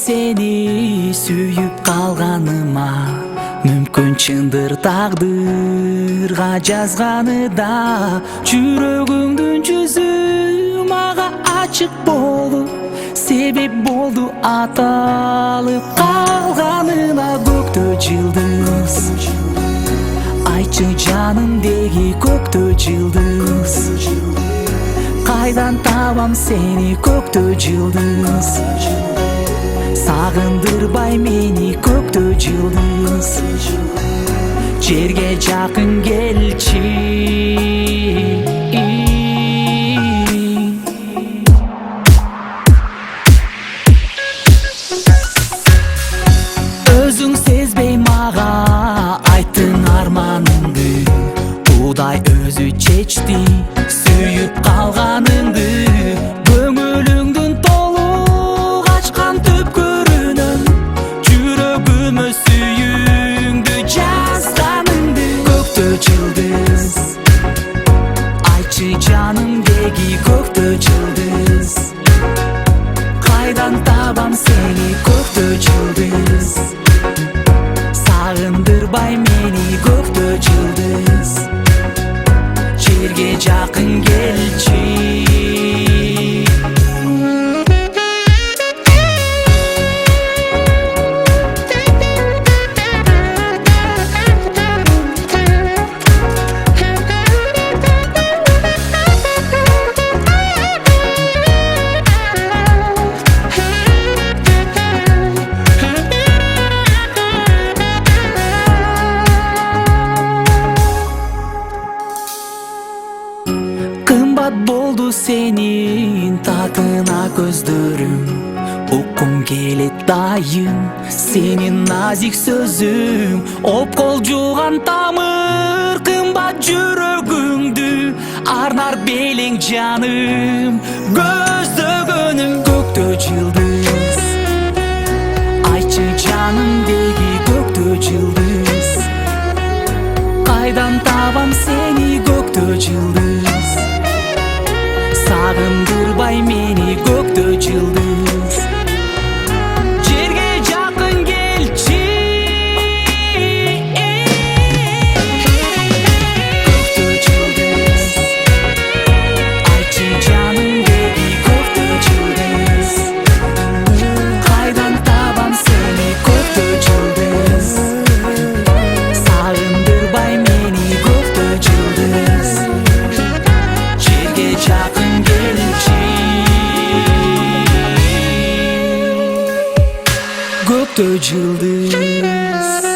seni sүйүп калганыма, мүмкүн чындыр тагдырга жазганы да. Жүрөгүңдүн жүзү мага ачык болуп, себеп болду аталып калганына. Көктө жылдыз, айтчы жанымдеги көктө жылдыз, кайдан табам сени көктө жылдыз. Сагындырбай мени көктө жылдыз, жерге жакын келчи. Өзүң сезбей мага айттың арманыңды, Кудай өзү чечти сүйүп калганыңды. Көңүлүңдүн толук ачкан түпкүрүнөн жүрөгүмө сүйүүңдү жазганыңды. Көктө жылдыз, айтчы жанымдеги көктө жылдыз, кайдан табам сени көктө жылдыз. Сагындырбай мени көктө жылдыз, жерге жакын келчи. Кымбат болду сенин татына көздөрүң, уккум келет дайым сенин назик сөзүң. Опкол жууган тамыр кымбат жүрөгүңдү арнар белең жаным көздөгөнүм. Көктө жылдыз, айтчы жанымдеги көктө жылдыз, кайдан табам сени көктө жылдыз. Сагындырбай мени көктө жылдыз, жерге жакын келчи. Көктө жылдыз, айтчы жанымдеги көктө жылдыз, кайдан табам сени көктө жылдыз. Сагындырбай мени көктө жылдыз, жерге жакын келчи. Көктө жылдыз.